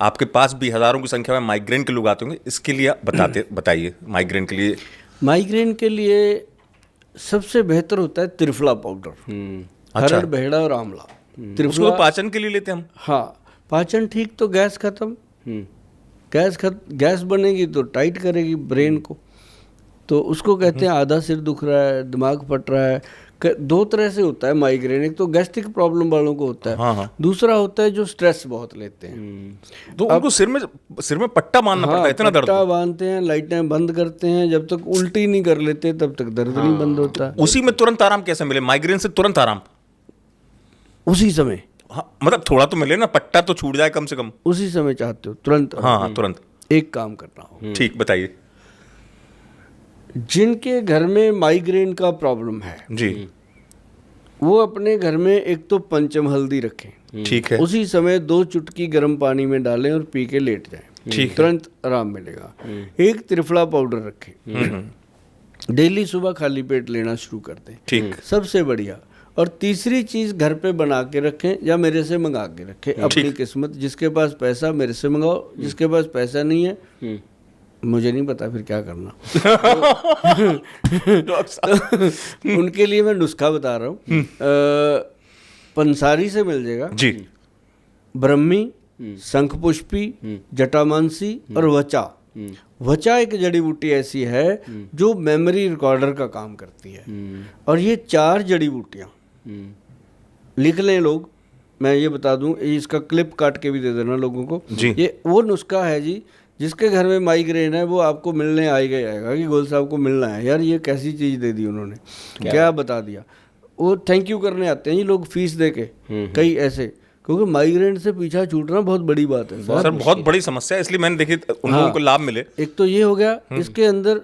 आपके पास भी हज़ारों की संख्या में माइग्रेन के लोग आते होंगे, इसके लिए बताइए माइग्रेन के लिए। माइग्रेन के लिए सबसे बेहतर होता है त्रिफला पाउडर, अच्छा। हरड़, बहेड़ा और आंवला। उसको तो पाचन के लिए लेते हैं हम। हाँ, पाचन ठीक तो गैस खत्म, गैस बनेगी तो टाइट करेगी ब्रेन को, तो उसको कहते हैं आधा सिर दुख रहा है, दिमाग फट रहा है। दो तरह से होता है माइग्रेन, एक तो गैस्ट्रिक प्रॉब्लम वालों को होता है। हाँ। दूसरा होता है जो स्ट्रेस बहुत लेते हैं, तो उनको सिर में पट्टा बांधना पड़ता है, इतना दर्द। पट्टा बांधते हैं, लाइटें बंद करते हैं, जब तक उल्टी नहीं कर लेते तब तक दर्द नहीं बंद होता। उसी में तुरंत आराम कैसे मिले? माइग्रेन से तुरंत आराम उसी समय? हाँ, मतलब थोड़ा तो मिले ना, पट्टा तो छूट जाए कम से कम। उसी समय चाहते हो तुरंत? हाँ, तुरंत। एक काम करना हो, ठीक, बताइए। जिनके घर में माइग्रेन का प्रॉब्लम है जी, वो अपने घर में एक तो पंचम हल्दी रखें, ठीक है। उसी समय 2 चुटकी गर्म पानी में डालें और पी के लेट जाएं, ठीक, तुरंत आराम मिलेगा। एक त्रिफला पाउडर रखें, डेली सुबह खाली पेट लेना शुरू कर दें, ठीक, सबसे बढ़िया। और तीसरी चीज घर पे बना के रखें या मेरे से मंगा के रखें, अपनी किस्मत। जिसके पास पैसा मेरे से मंगाओ, जिसके पास पैसा नहीं है मुझे नहीं पता फिर क्या करना। तो उनके लिए मैं नुस्खा बता रहा हूँ, पंसारी से मिल जाएगा जी, ब्रह्मी, शंखपुष्पी, जटामांसी और वचा। वचा एक जड़ी बूटी ऐसी है जो मेमोरी रिकॉर्डर का काम करती है। और ये 4 जड़ी बूटियाँ लिख लें लोग, मैं ये बता दूं, इसका क्लिप काट के भी दे देना लोगों को जी। ये वो नुस्खा है जी, जिसके घर में माइग्रेन है वो आपको मिलने आएगा कि गोल साहब को मिलना है। यार ये कैसी चीज़ दे दी उन्होंने, क्या बता दिया। वो थैंक यू करने आते हैं ये लोग फीस दे के, कई ऐसे, क्योंकि माइग्रेन से पीछा छूटना बहुत बड़ी बात है सर, बहुत बड़ी समस्या है, इसलिए मैंने देखी उन लोगों को लाभ मिले। एक तो ये हो गया, इसके अंदर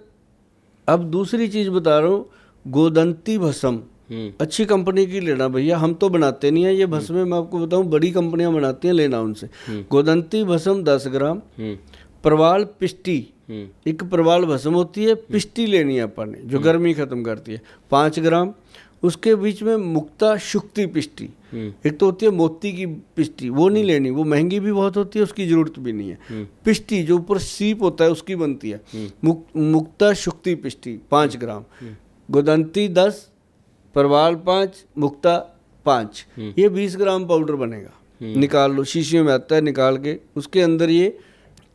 अब दूसरी चीज बता रहा हूँ, गोदंती भस्म। अच्छी कंपनी की लेना भैया, हम तो बनाते नहीं है ये भस्म, मैं आपको बताऊं बड़ी कंपनियां बनाती हैं, लेना उनसे। गोदंती भस्म 10 ग्राम, प्रवाल पिष्टी, एक प्रवाल भस्म होती है, पिष्टी लेनी है अपन ने जो गर्मी खत्म करती है, 5 ग्राम। उसके बीच में मुक्ता शुक्ति पिष्टी, एक तो होती है मोती की पिष्टी, वो नहीं लेनी, वो महंगी भी बहुत होती है, उसकी जरूरत भी नहीं है। पिष्टी जो ऊपर सीप होता है उसकी बनती है, मुक्ता शुक्ति पिष्टी 5 ग्राम, गोदंती 10, परवाल 5, मुक्ता 5, ये 20 ग्राम पाउडर बनेगा। निकाल लो, शीशियों में आता है, निकाल के उसके अंदर ये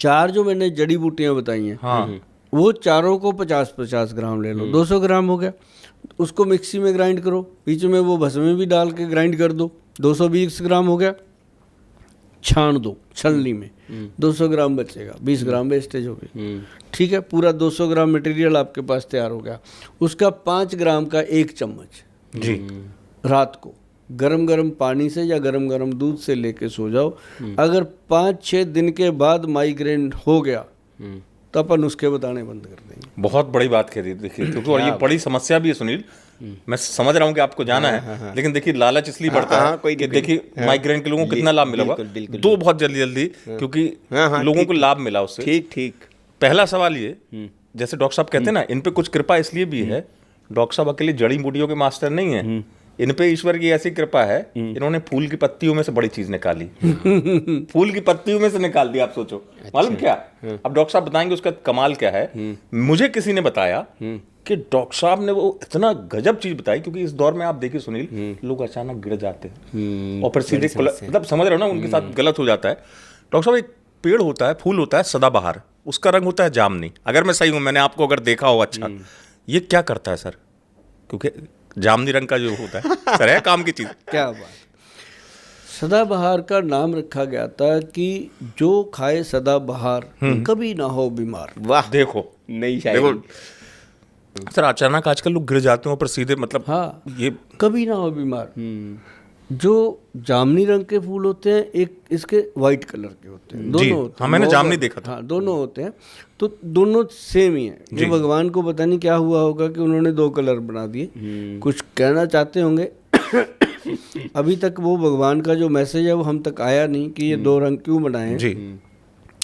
4 जो मैंने जड़ी बूटियां बताई हैं, हाँ, वो चारों को 50-50 ग्राम ले लो, 200 ग्राम हो गया। उसको मिक्सी में ग्राइंड करो, बीच में वो भस्म भी डाल के ग्राइंड कर दो, 220 ग्राम हो गया। छान दो छलनी में, 200 ग्राम बचेगा, 20 ग्राम वेस्टेज हो गई। ठीक है, पूरा 200 ग्राम मटेरियल आपके पास तैयार हो गया। उसका 5 ग्राम का 1 चम्मच जी रात को गरम गरम पानी से या गरम गरम दूध से लेके सो जाओ। अगर 5-6 दिन के बाद माइग्रेन हो गया तो अपन उसके बताने बंद कर देंगे। बहुत बड़ी बात कह दी, देखिए, क्योंकि और ये बड़ी समस्या भी है सुनील। मैं समझ रहा हूँ कि आपको जाना है, लेकिन देखिए लालच इसलिए बढ़ता है कि देखिए माइग्रेन के लोगों को कितना लाभ मिला होगा। 2 बहुत जल्दी क्योंकि लोगों को लाभ मिला उससे। ठीक। पहला सवाल ये, जैसे डॉक्टर साहब कहते हैं ना, इन पे कुछ कृपा इसलिए भी है, डॉक्टर साहब अकेले जड़ी बूटियों के मास्टर नहीं है, इन पे ईश्वर की ऐसी कृपा है, इन्होंने फूल की पत्तियों में से बड़ी चीज निकाली। फूल की पत्तियों में से निकाल दिया, आप सोचो। मालूम क्या, अब डॉक्टर साहब बताएंगे उसका कमाल क्या है। मुझे किसी ने बताया कि डॉक्टर साहब ने वो इतना गजब चीज बताई, क्योंकि इस दौर में आप देखिए सुनील, लोग अचानक गिर जाते हैं और फिर सीधे मतलब समझ रहे हो ना, उनके साथ गलत हो जाता है। डॉक्टर साहब, एक पेड़ होता है, फूल होता है सदाबहार, उसका रंग होता है जामनी। अगर मैं सही हूं, मैंने आपको अगर देखा हो अच्छा, ये क्या करता है सर? क्योंकि जामनी रंग का जो होता है सर, है काम की चीज। क्या बात। सदाबहार का नाम रखा गया था कि जो खाए सदाबहार कभी ना हो बीमार। वाह, देखो नई शायरी। सर अचानक आजकल लोग गिर जाते हैं, पर सीधे मतलब हाँ, ये कभी ना हो बीमार। जो जामनी रंग के फूल होते हैं, एक इसके वाइट कलर के होते हैं, दोनों होते हैं। हाँ, मैंने जामनी देखा था। हाँ, दोनों होते हैं, तो दोनों सेम ही है। जो भगवान को पता नहीं क्या हुआ होगा कि उन्होंने 2 कलर बना दिए, कुछ कहना चाहते होंगे। अभी तक वो भगवान का जो मैसेज है वो हम तक आया नहीं कि ये 2 रंग क्यों बनाए हैं। जी,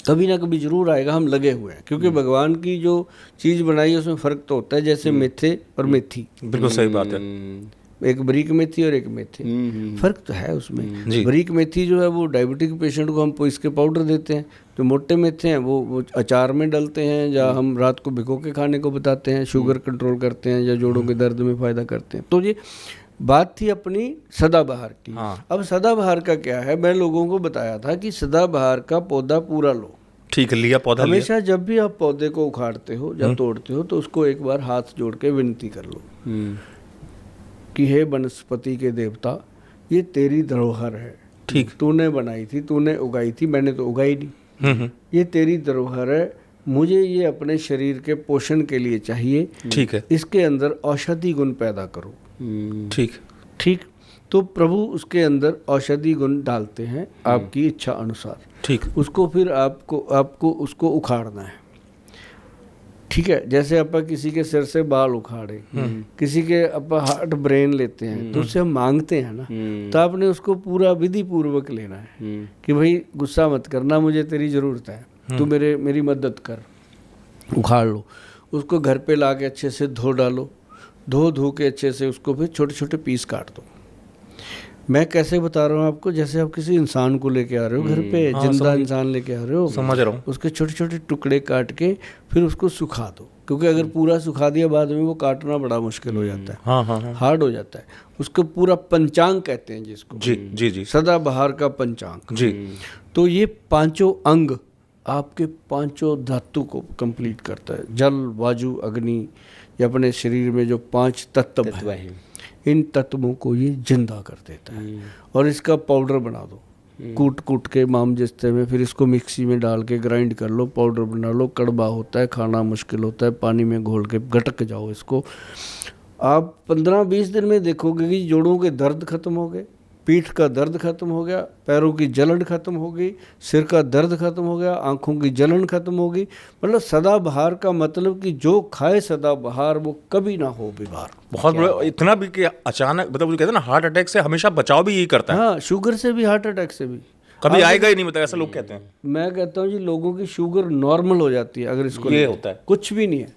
कभी ना कभी जरूर आएगा, हम लगे हुए हैं, क्योंकि भगवान की जो चीज़ बनाई है उसमें फ़र्क तो होता है, जैसे मेथे और मेथी। बिल्कुल सही बात है। एक बारीक मेथी और एक मेथी, फर्क तो है उसमें। जी। बारीक मेथी जो है वो डायबिटिक पेशेंट को हम इसके पाउडर देते हैं, जो मोटे मेथे हैं वो अचार में डालते हैं, या हम रात को भिगो के खाने को बताते हैं, शुगर कंट्रोल करते हैं या जोड़ों के दर्द में फ़ायदा करते हैं। तो ये बात थी अपनी सदाबहार की। अब सदाबहार का क्या है, मैं लोगों को बताया था कि सदाबहार का पौधा पूरा लो। ठीक है, लिया पौधा लिया। हमेशा जब भी आप पौधे को उखाड़ते हो या तोड़ते हो तो उसको एक बार हाथ जोड़ के विनती कर लो कि हे वनस्पति के देवता, ये तेरी धरोहर है, ठीक, तूने बनाई थी, तूने उगाई थी, मैंने तो उगाई नहीं, ये तेरी धरोहर है, मुझे ये अपने शरीर के पोषण के लिए चाहिए, ठीक है, इसके अंदर औषधि गुण पैदा करो। ठीक, ठीक, तो प्रभु उसके अंदर औषधि गुण डालते हैं आपकी इच्छा अनुसार। ठीक, उसको फिर आपको उसको उखाड़ना है। ठीक है, जैसे अपन किसी के सिर से बाल उखाड़े, किसी के अपन हार्ट ब्रेन लेते हैं तो उससे हम मांगते हैं ना, तो आपने उसको पूरा विधि पूर्वक लेना है कि भाई गुस्सा मत करना, मुझे तेरी ज़रूरत है, तू मेरी मदद कर। उखाड़ लो उसको, घर पे ला के अच्छे से धो डालो, धो के अच्छे से उसको फिर छोटे छोटे पीस काट दो। मैं कैसे बता रहा हूँ आपको, जैसे आप किसी इंसान को लेके आ रहे हो घर पे, जिंदा इंसान लेके आ रहे हो, समझ रहा हूँ। उसके छोटे छोटे टुकड़े काट के फिर उसको सुखा दो, क्योंकि अगर पूरा सुखा दिया बाद में वो काटना बड़ा मुश्किल हो जाता है, हाँ, हार्ड हो जाता है। उसको पूरा पंचांग कहते हैं जिसको, जी जी जी, सदाबहार का पंचांग जी। तो ये पांचों अंग आपके पांचों धातु को कंप्लीट करता है। जल, वायु, अग्नि, ये अपने शरीर में जो 5 तत्व हैं, इन तत्वों को ये जिंदा कर देता है। और इसका पाउडर बना दो, कूट के माम जिस्ते में, फिर इसको मिक्सी में डाल के ग्राइंड कर लो, पाउडर बना लो। कड़वा होता है, खाना मुश्किल होता है, पानी में घोल के गटक जाओ इसको। आप 15-20 दिन में देखोगे कि जोड़ों के दर्द खत्म हो गए, पीठ का दर्द खत्म हो गया, पैरों की जलन खत्म हो गई, सिर का दर्द खत्म हो गया, आंखों की जलन खत्म हो गई। मतलब सदाबहार का मतलब कि जो खाए सदाबहार वो कभी ना हो बीमार। बहुत बड़ा, इतना भी कि अचानक, मतलब वो कहते हैं ना हार्ट अटैक से हमेशा बचाव भी यही करता है। हाँ, शुगर से भी, हार्ट अटैक से भी कभी आएगा ही नहीं, मतलब ऐसा लोग कहते हैं। मैं कहता हूँ जी लोगों की शुगर नॉर्मल हो जाती है अगर इसको ये होता है, कुछ भी नहीं है।